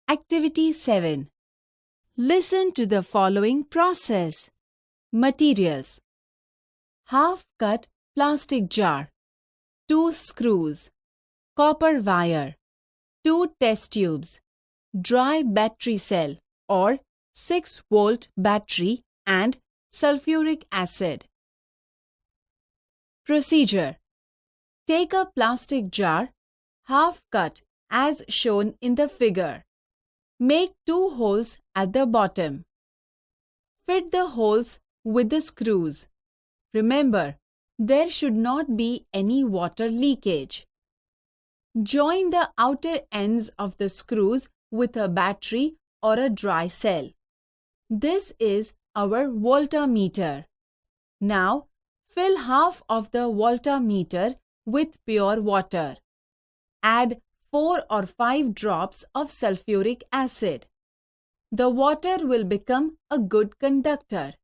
Activity 7. Listen to the following process. Materials: half-cut plastic jar, 2 screws, copper wire, 2 test tubes, dry battery cell or 6-volt battery and sulfuric acid. Procedure: take a plastic jar, half cut as shown in the figure. Make 2 holes at the bottom. Fit the holes with the screws. Remember, there should not be any water leakage. Join the outer ends of the screws with a battery or a dry cell. This is our voltmeter. Now, fill half of the voltmeter with pure water. Add 4 or 5 drops of sulfuric acid. The water will become a good conductor.